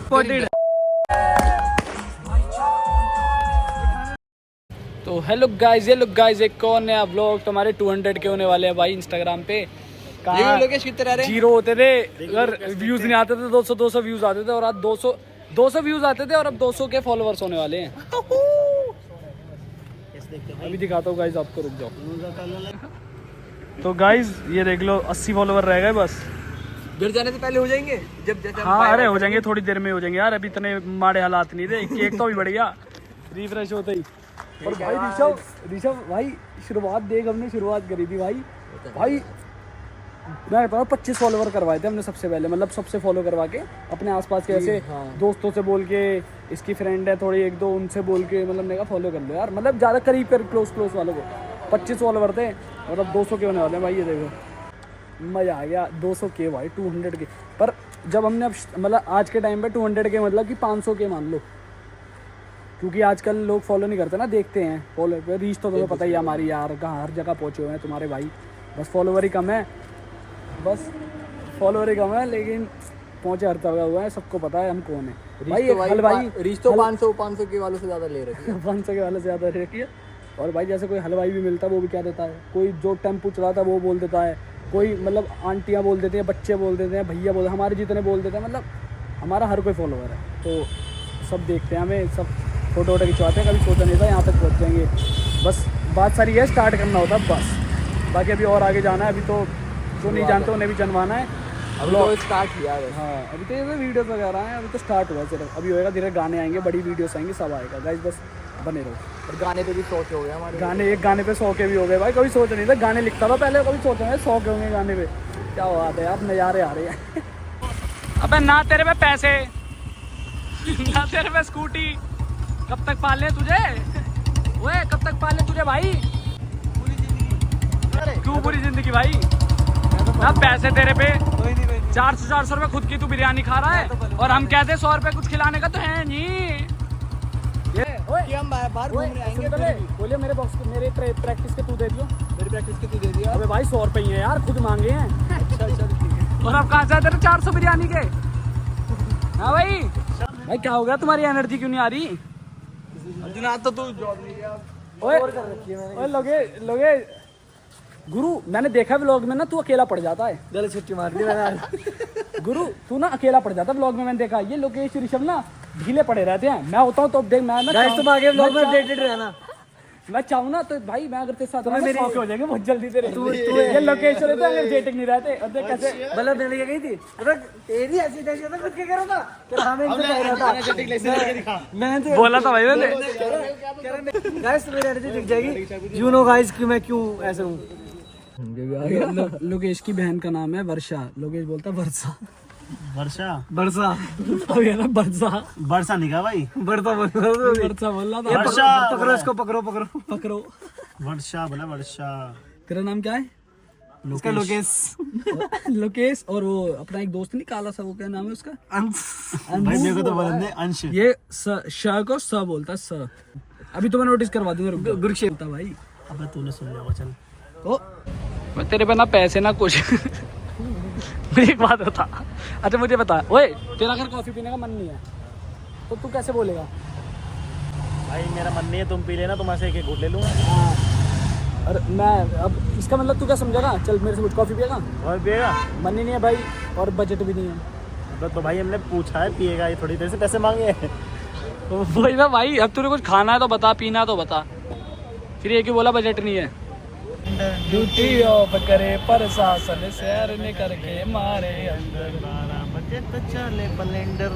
तो hello guys, ये लोग गाइस एक कौन नया व्लॉग तुम्हारे 200 के होने वाले हैं भाई इंस्टाग्राम पे। जीरो होते थे अगर व्यूज नहीं आते थे, 200 व्यूज आते थे और आज 200 व्यूज आते थे और अब 200 के फॉलोअर्स होने वाले हैं। अभी दिखाता हूँ गाइस आपको, रुक जाओ। तो गाइस ये देख लो 80 फॉलोवर रह गए बस। गिर जाने से पहले हो जाएंगे जब जैसे हाँ अरे हो जाएंगे, थोड़ी देर में हो जाएंगे यार, अभी इतने माड़े हालात नहीं थे। केक तो भी बढ़ गया रिफ्रेश होते ही। और भाई ऋषभ भाई शुरुआत देख, हमने शुरुआत करी थी भाई मैं कहता हूँ 25 फॉलोवर करवाए थे हमने सबसे पहले, मतलब सबसे फॉलो करवा के अपने आसपास के ऐसे दोस्तों से बोल के, इसकी फ्रेंड है थोड़ी एक दो उनसे बोल के, मतलब मैंने कहा फॉलो कर लो यार, मतलब ज़्यादा करीब कर क्लोज वालों को 25 फॉलोवर थे और अब 200 के होने वाले हैं भाई। ये देखो मज़ा आ गया, 200 के भाई 200 के। पर जब हमने अब मतलब आज के टाइम पे 200 के मतलब कि 500 के मान लो, क्योंकि आजकल लोग फॉलो नहीं करते ना, देखते हैं फॉलो। रीच तो तुम्हें पता ही है हमारी यार, कहाँ हर जगह पहुँचे हुए हैं तुम्हारे भाई, बस फॉलोवर ही कम है, लेकिन पहुँचे हर जगह हुआ है, सबको पता है हम कौन है भाई। हलवाई रीच तो 500 के वालों से ज़्यादा ले रखी है 500 के वालों से ज़्यादा ले रखी है। और भाई जैसे कोई हलवाई भी मिलता है वो भी क्या देता है, कोई जो टेम्पो चलाता है वो बोल देता है, कोई मतलब आंटियाँ बोल देते हैं, बच्चे बोल देते हैं, भैया बोल, हमारे जितने बोल देते हैं, मतलब हमारा हर कोई फॉलोवर है। तो सब देखते हैं हमें, सब फोटो वोटो खिंचवाते हैं। कभी सोचा नहीं था यहाँ तक पहुँच जाएंगे, बस बात सारी है स्टार्ट करना होता है बस, बाकी अभी और आगे जाना है। अभी तो जो नहीं जानते उन्हें भी जनवाना है। अभी तो स्टार्ट किया है। हाँ अभी तो ये वीडियोस वगैरह हैं, अभी तो स्टार्ट हुआ है सिर्फ, अभी होएगा धीरे, गाने आएंगे, बड़ी वीडियोस आएंगी, सब आएगा गाइस, बस बने रहो। और गाने पे भी 100 के हो गए हमारे, गाने एक गाने पे 100 के भी हो गए भाई। कभी सोच नहीं था, गाने लिखता था पहले, कभी सोचा नहीं 100 के होंगे गाने पे। क्या बात है यार, नज़ारे आ रहे हैं। अबे ना तेरे पे पैसे ना तेरे पे स्कूटी, कब तक पाले तुझे, ओए कब तक पाले तुझे भाई, क्यों पूरी जिंदगी भाई। ना पैसे तेरे पे 400 रुपए खुद की तू बिरयानी खा रहा है और हम कहते 100 रुपए कुछ खिलाने का तो है नहीं। ये हम बाहर घूमने आएंगे बोलिए मेरे बॉक्स के, मेरे प्रैक्टिस के तू दे दियो, मेरी प्रैक्टिस के तू दे दिया। अबे भाई 100 रुपए ही है यार, खुद मांगे हैं। अच्छा ठीक है। और अब कहाँ से तेरे 400 बिरयानी के। हाँ भाई क्या हो गया, तुम्हारी एनर्जी क्यों नहीं आ रही। तो तू जॉब नहीं किया, ओए लोगे गुरु, मैंने देखा व्लॉग में ना तू अकेला पड़ जाता है। गलत छुट्टी मार दी मैंने गुरु तू ना अकेला पड़ जाता है व्लॉग में, मैंने देखा। ये लोकेश ऋषभ ना ढीले पड़े रहते हैं, मैं होता हूँ तो देख मैं ना तुम आगे व्लॉग में अपडेटेड रहना। मैं चाहूँ ना तो भाई, मैं अगर तेरे साथ मेरे हो जाएंगे बहुत जल्दी तेरे। ये लोकेश रहते हैं एनर्जेटिक नहीं रहते। और देख कैसे मतलब देने गई थी तेरी ऐसी टेंशन था, खुद के कह रहा था फिर हमें इनसे कह रहा था, मैंने बोला था भाई मैंने। गाइस मेरी एनर्जी दिख जाएगी, यू नो गाइस कि मैं क्यों ऐसे हूँ। लोकेश की बहन का नाम है वर्षा, लोकेश बोलता वर्षा वर्षा वर्षा नहीं कहा भाई, वर्षा बोल रहा था। पकड़ो इसको, पकड़ो वर्षा बोला, वर्षा। तेरा नाम क्या है। उसका लोकेश और वो अपना एक दोस्त नहीं काला सा, वो क्या नाम है उसका, भाई मेरे को तो बोलते हैं अंश। ये श को स बोलता है, स। अभी तो मैं नोटिस करवा दूंगा, गुरुक्षेत्र भाई। अबे तूने सुन लिया, चल ओ मैं तेरे पे ना पैसे ना कुछ मुझे एक बात बता, अच्छा मुझे बता, ओए तेरा अगर कॉफी पीने का मन नहीं है तो तू कैसे बोलेगा। भाई मेरा मन नहीं है, तुम पी लेना, तुम्हारे से एक घूट ले लूंगा। हाँ और मैं अब इसका मतलब तू क्या समझेगा, चल मेरे से कुछ कॉफी पिएगा। और पिएगा, मन ही नहीं है भाई, और बजट भी नहीं है। तो भाई हमने पूछा है पिएगा, ये थोड़ी देर से पैसे मांगे हैं। वही ना भाई, अब तूने कुछ खाना है तो बता, पीना है तो बता, फिर ये क्यों बोला बजट नहीं है। ड्यूटी ऑफ करे प्रशासन, शहर ने करके मारे अंदर, 12 बजे तो चले ब्लेंडर।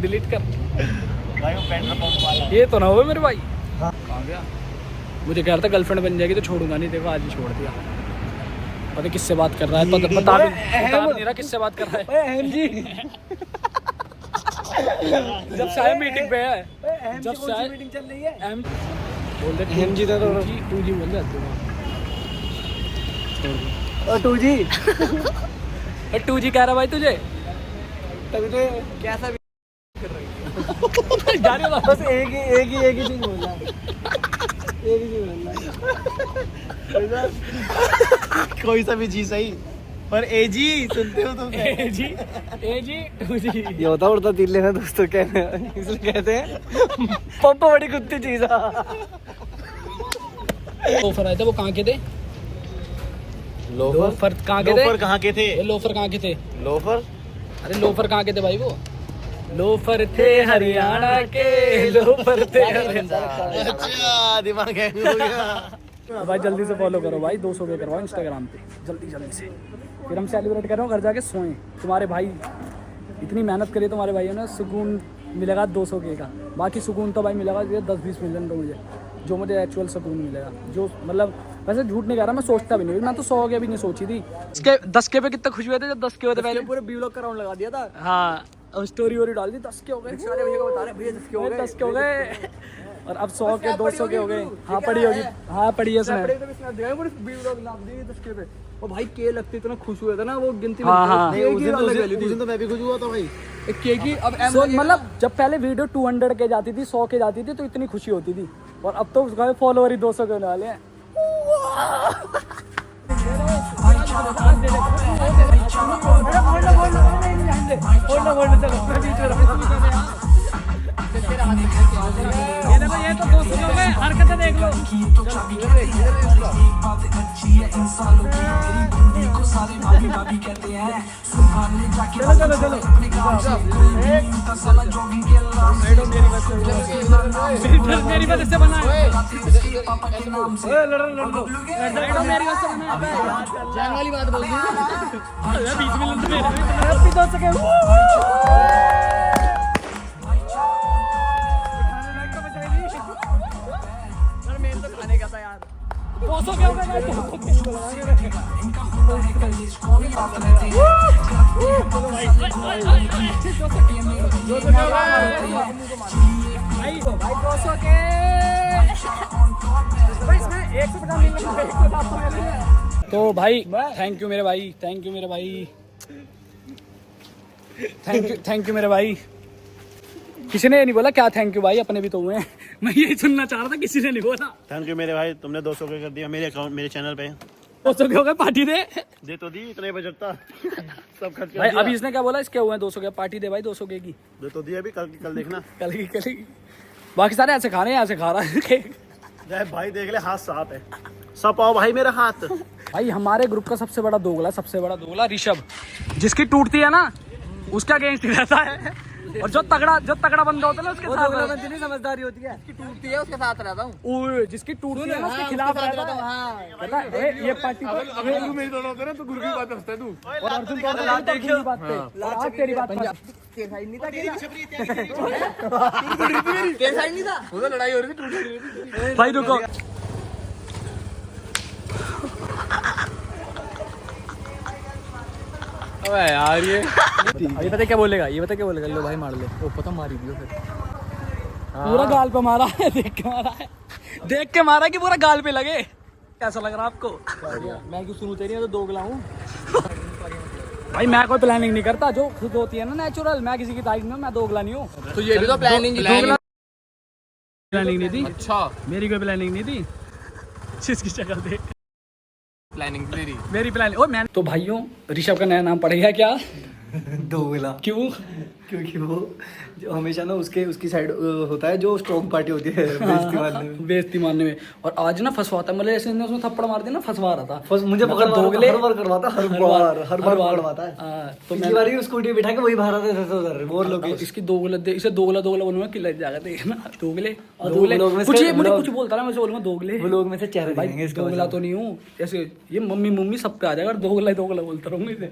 डिलीट कर भाई वो पेट्रोल पंप वाला ये तो ना हो मेरे भाई। कहाँ गया, मुझे कह रहा था गर्लफ्रेंड बन जाएगी तो छोड़ूंगा नहीं, देखो आज ही छोड़ दिया। पता किससे बात कर रहा है, बता भी नहीं रहा किससे बात कर रहा है। जब से आए मीटिंग पे है, जब से आए मीटिंग चल रही है, बोल दे एम जी था तो 2G बोल दे और 2G 2G कह रहा भाई तुझे, तभी तो कैसा भी जा रही हो बस एक ही चीज बोल रहा है। कोई सा भी जी सही पर एजी सुनते हो तुम एजी एजी टूजी ये होता उड़ता दिल लेना दोस्तों, कहने इसलिए कहते हैं पंप बड़ी कुत्ती चीज। लोफर आए थे, वो कहाँ के थे? लोफर कहाँ के थे? लोफर कहाँ के थे? ये लोफर कहाँ के थे? लोफर अरे लोफर कहाँ के थे भाई? वो लोफर थे हरियाणा के, लोफर थे अच्छा दिमाग है हो गया। भाई जल्दी से फॉलो करो भाई, 200 के करवाओ इंस्टाग्राम पे जल्दी जल्दी से, फिर हम सेलिब्रेट कर रहे हो घर जाके सोएं। तुम्हारे भाई इतनी मेहनत करी, तुम्हारे भाइयों ने, सुकून मिलेगा 200 के का। बाकी सुकून तो भाई मिलेगा 10-20 मिलियन तो मुझे, जो मुझे एक्चुअल सुकून मिलेगा, जो मतलब वैसे झूठ नहीं कह रहा, मैं सोचता भी नहीं, मैं तो 100 के भी नहीं सोची थी। इसके 10 के पे कितना खुश हुए थे जब 10 के होते पहले? पूरे व्लॉग का राउंड लगा दिया था। हाँ, और स्टोरी वोरी डाल दी, 10 के हो गए, सारे भैया को बता रहे भैया 10 के हो गए, 10 के हो गए, और अब 100 के 200 के हो गए। हाँ पड़ी होगी, हाँ पड़ी है उसने। और भाई के लगते इतना खुश हुए थे ना वो गिनती में। हाँ, हाँ। नहीं, उस दिन तो मैं भी खुश हुआ था भाई। के की अब मतलब जब पहले वीडियो 200 के जाती थी, 100 के जाती थी, तो इतनी खुशी होती थी, और अब तो उसका फॉलोवर ही 200 के होने वाले हैं। ये तो 200 के हो गए, हरकतें देख लो। चलो चलो चलो, मेरी वजह से बना है, मेरी वजह से बना है। जान वाली बात बोल दी 20 मिलियन तो मेरे भी 200 के। खाने का था यार। 200 के हो गए। भाई 200 के भाई, इसमें 150 मिलियन। तो भाई थैंक यू मेरे भाई, थैंक यू मेरे भाई, थैंक यू मेरे भाई। किसी ने नहीं बोला क्या थैंक यू भाई, अपने भी तो हुए हैं। मैं यही सुनना चाह रहा था, किसी ने नहीं बोला। थैंक यू मेरे भाई, तुमने 200 के कर दिया मेरे अकाउंट, मेरे चैनल पे। 200 के हो गए, पार्टी दे। दे तो दी, इतने बजट था सब खर्च कर भाई दिया। अभी इसने क्या बोला, इसके हुए हैं 200 के, पार्टी दे भाई 200 के की। दे तो दी अभी, कल देखना। कल की बाकी सारे ऐसे खा रहे हैं, ऐसे खा रहा है। भाई देख ले, हाथ साफ है, सब आओ भाई मेरा हाथ। भाई हमारे ग्रुप का सबसे बड़ा दोगला ऋषभ, जिसकी टूटती है ना उसका अगेंस्ट रहता है, और जो तगड़ा बंदा होता है ना उसके साथ इतनी समझदारी होती है कि टूटती है उसके साथ रहता हूँ। ओए जिसकी टूटती है ना उसके खिलाफ रहता है। पता है ये पार्टी तो मेरी दोनों होते ना तो गुरु की बात हंसता है तू। और अर्जुन को लात देखियो बात पे, और आज तेरी बात पर साइड नहीं था के साइड नहीं था, वो तो लड़ाई हो रही थी, टूट रही थी भाई। रुको अबे यार ये पता क्या बोलेगा, लो भाई मार ले। वो पता मारी दियो फिर। पूरा गाल पे मारा है, देख के मारा कि पूरा गाल पे लगे। कैसा लग रहा आपको? मैं क्यों सुनू तेरी, तो दोगला हूँ भाई। मैं कोई प्लानिंग नहीं करता, जो खुद होती है ना नेचुरल। मैं किसी की तारीफ में, मैं दोगला नहीं हूँ। तो ये भी तो प्लानिंग नहीं थी। अच्छा मेरी कोई प्लानिंग नहीं थी, जिसकी शक्ल देख प्लानिंग तेरी। मेरी प्लानिंग। ओ मैं तो भाइयों, ऋषभ का नया नाम पड़ गया क्या? दोगला। क्यों? क्योंकि वो जो हमेशा ना उसकी साइड होता है, जो स्ट्रॉन्ग पार्टी होती है बेइज्जती मारने में। और आज ना फंसवाता, मतलब ऐसे उसने थप्पड़ मार दिया ना, फंसवा रहा था। मुझे दोगले हर बार करवाता, हर बार पकड़वाता है। तो पिछली बार ही स्कूटी बिठा के वही बाहर आते थे उधर वो लोग। इसकी दोगला बोलूंगा कि लग जाएगा, देखना दोगले दोगले कुछ ये मुझे कुछ बोलता ना, मैं बोलूंगा दोगले। वो लोग में से चेहरे दिखेंगे इसका। दोगला तो नहीं हूँ, जैसे ये मम्मी सब पे आ जाएगा, दोगला बोलता रहूंगा इसे।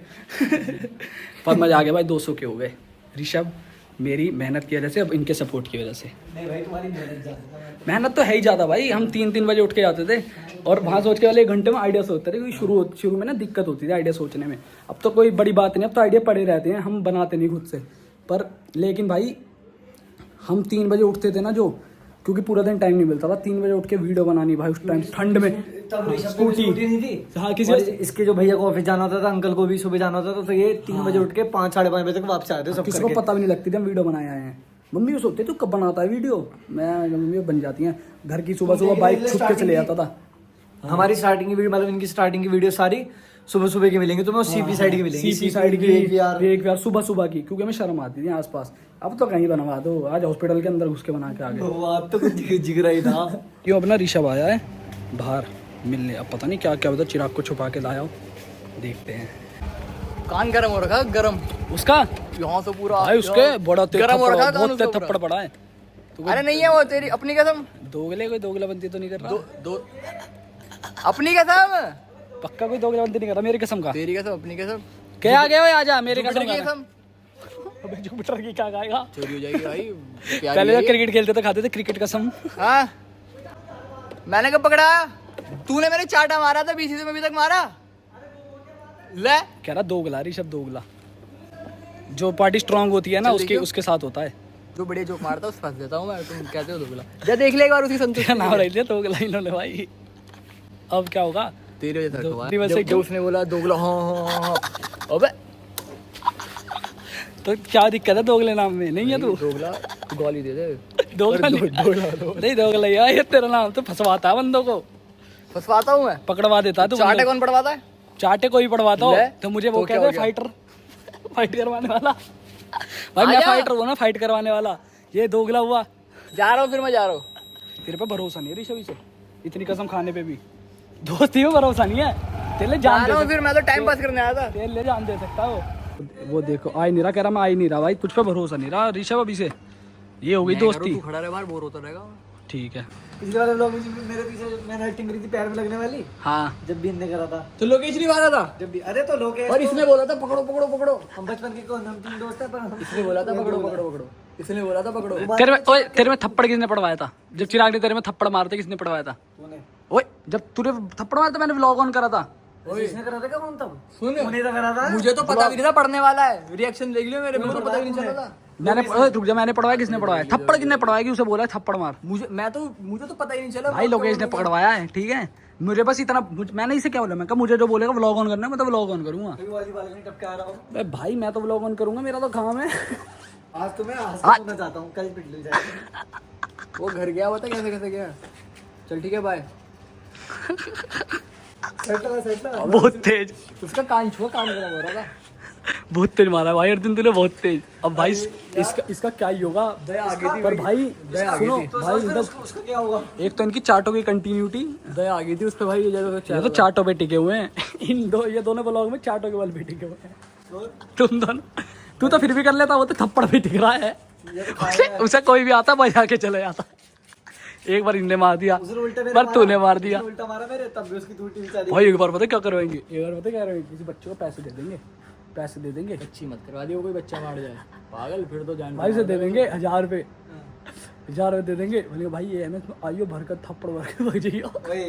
पर मजा आ गया भाई, 200 के हो गए। ऋषभ मेरी मेहनत की वजह से, अब इनके सपोर्ट की वजह से। नहीं भाई तुम्हारी मेहनत तो है ही ज़्यादा भाई। हम 3 बजे उठ के जाते थे, और वहाँ सोच के वाले 1 घंटे में आइडिया सोचते थे, क्योंकि शुरू में ना दिक्कत होती थी आइडिया सोचने में। अब तो कोई बड़ी बात नहीं, अब तो आइडिया पड़े रहते हैं, हम बनाते नहीं खुद से। पर लेकिन भाई हम 3 बजे उठते थे ना, जो क्योंकि पूरा दिन टाइम नहीं मिलता था, 3 बजे उठ के वीडियो बनानी भाई, उस टाइम ठंड में। स्कूटी नहीं थी। हाँ किसी इसके जो भैया को ऑफिस जाना होता था, अंकल को भी सुबह जाना होता था, तो ये 3 बजे उठ के 5 साढ़े 5 बजे तक वापस आते थे। किसी को पता भी नहीं लगती थी हम वीडियो बनाए आए हैं। मम्मी को सोचते तू कब बनाता है वीडियो, मैं मम्मी बन जाती हैं घर की, सुबह सुबह बाइक छुप के चले जाता था। हमारी स्टार्टिंग की वीडियो मतलब इनकी स्टार्टिंग की वीडियो सारी सुबह सुबह की मिलेंगी तुम्हें, सीपी साइड की मिलेंगी, सीपी साइड की एक बार सुबह सुबह की, क्योंकि हमें शर्म आती थी आसपास। अब तो कहीं बनवा दो, आज हॉस्पिटल के अंदर घुस के बना के आ गए। आप तो कुछ जिगरा ही था। क्यों अपना ऋषभ आया है बाहर मिलने, अब पता नहीं क्या क्या होता, चिराग को छुपा के लाया हो, देखते हैं। कान गरम हो रखा, गरम उसका यहाँ से पूरा भाई उसके बड़ा तेज गरम हो थप्पड़, रखा, बहुत कान तेज उसके थप्पड़ पड़ा है। अरे नहीं है वो तेरी अपनी कसम, दोगले कोई दोगलाबंदी तो नहीं कर रहा? दो अपनी कसम, पक्का कोई दोगलाबंदी नहीं कर रहा मेरी कसम का? तेरी कसम, अपनी कसम, क्या आ गया भाई, आजा मेरे कसम की का। कसम अबे जुपिटर की क्या गाएगा? चोरी हो जाएगी भाई। पहले जब क्रिकेट खेलते थे खाते थे क्रिकेट कसम। हाँ मैंने कब पकड़ा, तूने मेरे चाटा मारा था बीसीसी में, अभी तक मारा ले। कह रहा दोगला, ऋषभ दोगला। जो पार्टी स्ट्रांग होती है ना उसके उसके साथ होता है। जो बढ़िया जोक मारता है उस फंस देता हूँ मैं, तुम कहते हो दोगला, जा देख ले एक बार उसकी संतुष्टि। क्या नाम रख दिया दोगला इन्होंने भाई। अब क्या होगा? तेरे वजह से दो- रखवा है। दिवस से जब क्यों? उसने बोला दोगला, हाँ अबे तो क्या दिक्कत है दोगले नाम में? नहीं है तू दोगला, तू गाली दे दे। दोगला नहीं दोगला यार, ये तेरा नाम तो फंसवाता है बंदों को, फंसवाता हूँ मैं, पकड़वा देता है तू। चाटे कौन पड़वाता है? चाटे कोई पड़वाता हो ले, तो मुझे वो तो क्या कहता है हो गया? फाइटर, फाइट करवाने वाला। भाई मैं आजा। फाइटर हूँ ना, फाइट करवाने वाला। ये दोगला हुआ। जा रहा हूँ फिर, मैं जा रहा हूँ। तेरे पे भरोसा नहीं है ऋषभ से, इतनी कसम खाने पे भी दोस्ती में भरोसा नहीं है। तेरे लिए जा जान दे रहा हूँ सकता, फिर, मैं तो टाइम पास करने आया था। तेरे लिए जान दे सकता हो। वो देखो आ ही नहीं रहा, कह रहा मैं आ ही नहीं रहा भाई, तुझ पे भरोसा नहीं रहा ऋषभ अभी से। ये हो गई दोस्ती। तू खड़ा रहे बाहर, बोर होता रहेगा। ठीक है। पिछले वाले व्लॉग में मेरे पीछे मैंने एक्टिंग करी थी पैर में लगने वाली, हाँ जब भी इनने करा था, तो लोकेश नहीं मारा था, जब भी अरे तो लोग और इसने बोला था पकड़ो पकड़ो पकड़ो, हम बचपन के कौन, हम तीन दोस्त हैं, पर हम इसने बोला था पकड़ो पकड़ो पकड़ो, इसने बोला था पकड़ो। तेरे में थप्पड़ किसने पड़वाया था? जब चिराग ने तेरे में थप्पड़ मारते किसने पड़वाया था? तूने ओए जब तूने थप्पड़ मारा था मैंने व्लॉग ऑन करा था। इसने करा था क्या कौन तब? सुन, उन्हें तो करा था। मुझे तो पता भी नहीं था पढ़ने वाला है, रिएक्शन देख लियो मेरे, मुझे तो पता भी नहीं चला था। मैंने रुक जा, मैंने पड़वाया किसने पड़वाया? थप्पड़ किसने पड़वाया कि उसे बोला है थप्पड़ मार? मुझे तो पता ही नहीं चला भाई लोकेश ने पकड़वाया है, ठीक है। मुझे बस इतना, मैंने इसे क्या बोला, मैं कहा मुझे जो बोलेगा व्लॉग ऑन करना है मैं तो व्लॉग ऑन करूंगा। अभी वाली बाल नहीं टपके आ रहा हूँ अबे भाई मैं तो व्लॉग ऑन करूंगा, मेरा तो काम है। आज तो मैं हंसना चाहता हूँ, कल पिट ली जाएगी। वो घर गया हुआ था, कैसे कैसे गया। चल ठीक है बाय। सेट लगा बहुत तेज, उसका कान छुआ, कान गरम हो रहा था। बहुत तेज मारा भाई अर्जुन तूने, बहुत तेज। अब भाई इसका क्या ही होगा पर भाई सुनो भाई, उसका क्या होगा? एक तो इनकी चाटों की कंटिन्यूटी दया आ गई थी उस पे भाई, ये तो चाटों पे टिके हुए हैं। ये दोनों ब्लॉग में चाटों के बल पे टिके हुए हैं तुम दोनों। तू तो फिर भी कर लेता, वो तो थप्पड़ पे टिक रहा है। उसे कोई भी आता बजा के चले जाता। एक बार इनने मार दिया पर तूने मार दिया उल्टा मारा मेरे, तब भी उसकी टूटी बेचारी। भाई। एक बार पता क्या करवाएंगे, एक बार पता क्या करेंगे, किसी बच्चे को पैसे दे देंगे, पैसे दे देंगे। अच्छी मत करवा दियो, कोई बच्चा मार जाए पागल, फिर तो जान भाई से दे देंगे 1000 रुपये, 1000 रुपये दे देंगे। बोलेंगे भाई ये एमएस में आइयो भर कर थप्पड़ भर के भाग जाइयो। ओए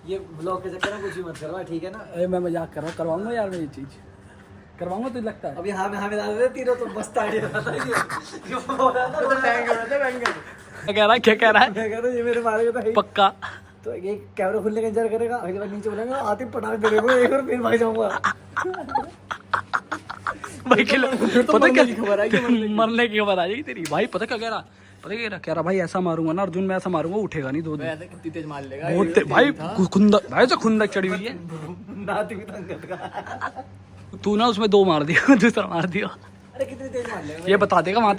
ये ब्लॉग के चक्कर में कुछ भी मत करवा, ठीक है ना? अरे मैं मजाक कर रहा हूँ, करवाऊंगा यार मैं ये चीज़ करवाऊंगा, तुझे लगता है? अभी हाँ में डाल दे तीनों, तो मस्त आइडिया था ये। क्या कह रहा है? मैं कह रहा हूँ ये मेरे मारेगा तो है। पक्का तो ये कैमरा खुलने का इंतजार करेगा, अगली बार नीचे बोलेगा आते पटाख दे रहे एक और फिर भाग जाऊंगा। भाई पता क्या मरने की खबर आ जाएगी तेरी। भाई पता क्या कह रहा, पता क्या कह रहा भाई ऐसा मारूंगा ना अर्जुन, मैं ऐसा मारूंगा उठेगा नहीं 2 दिन। ऐसे कितनी तेज मार लेगा बहुत भाई खुंदक भाई तो खुंदक चढ़ी हुई है। नाती भी तंग का। तू ना उसमें 2 मार दिया, दूसरा मार दिया। अरे कितनी तेज मार लेगा? ये बता देगा वहां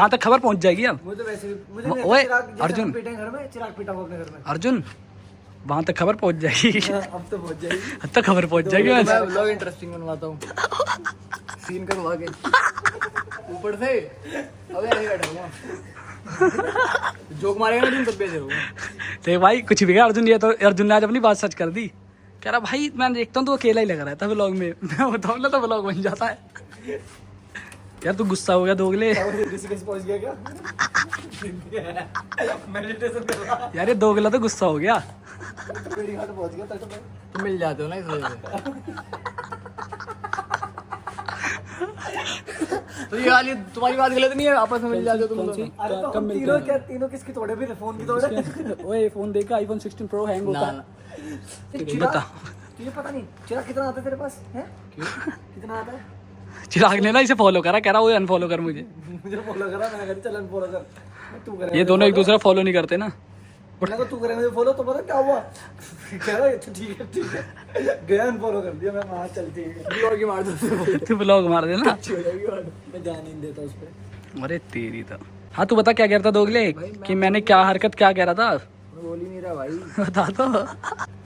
तक खबर पहुंच जाएगी। अब मुझे तो वैसे भी मुझे ओए, चिराग अर्जुन। पीटे घर में, चिराग पीटा हुआ अपने घर में। अर्जुन वहां तक खबर पहुंच जाएगी। अब तो पहुंच जाएगी। अब तक खबर पहुंच जाएगी। मैं व्लॉग इंटरेस्टिंग बनवाता हूँ, सीन करवा के ऊपर से। अबे ऐसे बैठूंगा, जोक मारेगा ना तुम तब भी ऐसे होगा। तो भाई कुछ भी कहा अर्जुन, ये तो अर्जुन ने आज अपनी बात सच कर दी। कह रहा भाई मैं देखता हूँ तो अकेला ही लगा रहता है व्लॉग में, मैं बताऊँ ना तो व्लॉग बन जाता है। यार तू गुस्सा हो गया दोगले। ऋषिकेश पहुंच गया क्या? मेडिटेशन कर रहा। यार ये दोगला तो गुस्सा हो गया। पेड़ी घाट पहुंच गया तट पे। तुम मिल जाते हो ना इस वजह से। तो ये वाली तुम्हारी बात गलत नहीं है, आपस में मिल जाते हो तुम दोनों। अरे तो कब हम मिलते तीनों हैं? क्या तीनों किसकी तोड़े भी फोन की तोड़े? ओए फोन देखा आईफोन 16 प्रो हैंग होता ना, है। चिराग, बता तुझे पता नहीं चिराग कितना आता है तेरे पास है? कितना आता है? चिराग ने ना इसे फॉलो करा, कह रहा वो अनफॉलो कर मुझे। मुझे फॉलो करा, मैंने कहा चल अनफॉलो कर। तू करे ये दोनों एक दूसरे फॉलो नहीं करते ना। मैंने कहा तू करे मुझे फॉलो, तो पता क्या हुआ, कह रहा अच्छा ठीक है गया अनफॉलो कर दिया। मैं वहाँ चल ठीक है, ब्लॉग ही मार दो तू ब्लॉग मार देना। मैं ध्यान ही नहीं देता उस पर। अरे तेरी तो। हाँ तू बता क्या कह रहा था दोगले, कि मैंने क्या हरकत क्या कह रहा था, बोल ही नहीं रहा भाई। बता तो।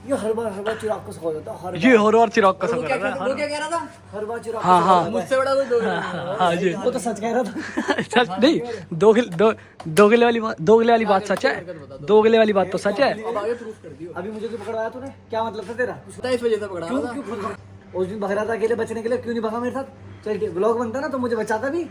ये हर बार चिराग को सखा जाता, हर ये और चिराग का वो सब क्या कह रहा था? हर बार चिराग हाँ हाँ मुझसे बड़ा कोई दोस्त नहीं है। हाँ जी। वो तो सच कह रहा था। सच नहीं, दोगले वाली बात सच है, दोगले वाली बात तो सच है। अब आगे प्रूफ कर दियो। अभी मुझे क्यों पकड़वाया तूने, क्या मतलब था तेरा? पता है इस वजह से पकड़ा क्यों था। क्यों खुद भागा? उस दिन भाग रहा था अकेले बचने के लिए, क्यों नहीं भागा मेरे साथ? चल ठीक, ब्लॉग बनता ना तो मुझे बचाता भी।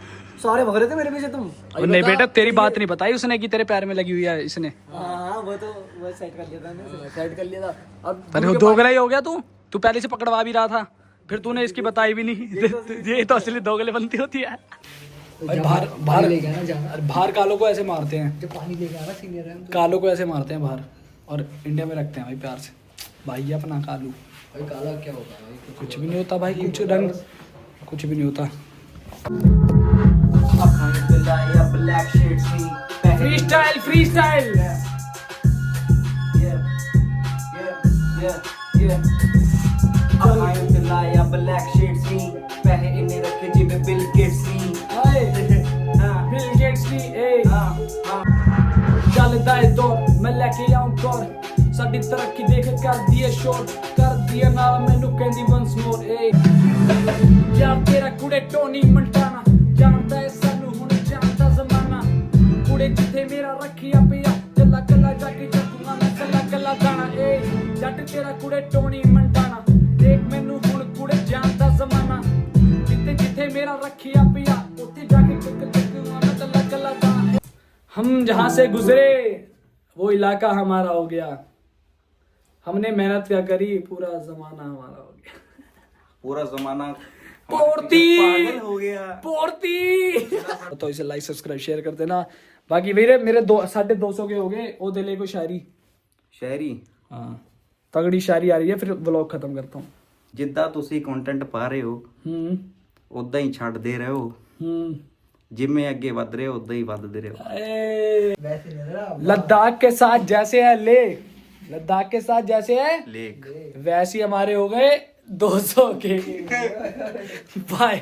सारे भाग रहे थे मेरे पीछे तुम। नहीं बेटा तेरी बात नहीं बताई उसने कि तेरे पैर में लगी हुई है इसने। हाँ वो तो वो सेट कर लिया था मैंने। सेट कर लिया था। अब अरे वो दोगला ही हो गया तू पहले से पकड़वा भी रहा था, फिर तूने इसकी बताई भी नहीं। ये तो असली दोगले बनती होती है। बाहर ले गया ना जहाँ बाहर कालों को ऐसे मारते हैं, जब पानी ले गया ना सीनियर है कालों को ऐसे मारते हैं बाहर, और इंडिया में रखते हैं भाई प्यार से। भाई अपना कालू भाई काला क्या होता है भाई? कुछ भी नहीं होता भाई, कुछ रंग कुछ भी नहीं होता। फ्री स्टाइल ब्लैक शेड्स नी पैसे इन्ने रखे जिਵੇਂ बिल गेट्स नी। बिल गेट्स नी ਚੱਲਦਾ ਏ ਦੌਰ ਮੈਂ ਲੈ ਕੇ ਆਉਂ ਕੌਰ ਸਾਡੀ ਤਰੱਕੀ ਦੇਖ ਕਰਦੀ ਏ ਸ਼ੋਰ ਕਰਦੀ ਏ ਨਾਲ ਮੈਨੂੰ ਕਹਿੰਦੀ ਵੰਸ ਮੋਰ ਏ ਯਾਰ ਤੇਰਾ ਕੁੜੇ ਟੋਨੀ ਮੰਟਾਨਾ ਜਾਣਦਾ ਏ ਸਾਨੂੰ ਹੁਣ ਜਾਣਦਾ ਜ਼ਮਾਨਾ ਕੁੜੇ ਜਿੱਥੇ ਮੇਰਾ ਰੱਖਿਆ ਪਿਆ ਕੱਲਾ ਕੱਲਾ ਜਾ ਕੇ ਚੱਕੂਗਾ ਮੈਂ ਕੱਲਾ ਕੱਲਾ ਦਾਣਾ ਏ ਜੱਟ ਤੇਰਾ ਕੁੜੇ ਟੋਨੀ ਮੰਟਾਨਾ ਦੇਖ ਮੈਨੂੰ ਹੁਣ ਕੁੜੇ ਜਾਣਦਾ ਜ਼ਮਾਨਾ ਜਿੱਥੇ ਜਿੱਥੇ ਮੇਰਾ ਰੱਖਿਆ ਪਿਆ ਉੱਥੇ ਜਾ ਕੇ ਚੱਕੂਗਾ ਮੈਂ ਕੱਲਾ ਕੱਲਾ ਦਾਣਾ हम जहाँ से गुजरे वो इलाका हमारा हो गया, हमने मेहनत क्या करी पूरा जमाना हमारा हो गया। पूरा जमाना पोर्ती पागल हो गया। पोर्ती तो इसे लाइक सब्सक्राइब शेयर कर देना। बाकी मेरे 250 के हो गए। वो दिले को शायरी शायरी हाँ तगड़ी शायरी आ रही है, फिर व्लॉग खत्म करता हूँ। ਜਿੱਦਾਂ ਤੁਸੀਂ ਕੰਟੈਂਟ ਪਾ ਰਹੇ ਹੋ ਉਦਾਂ ਹੀ ਛੱਡਦੇ ਰਹੋ, ਜਿਵੇਂ ਅੱਗੇ ਵੱਧ ਰਹੇ ਹੋ ਉਦਾਂ ਹੀ ਵੱਧਦੇ ਰਹੋ। लद्दाख के साथ जैसे है लेक, लद्दाख के साथ जैसे है लेक वैसे ही हमारे हो गए 200 के। बाय।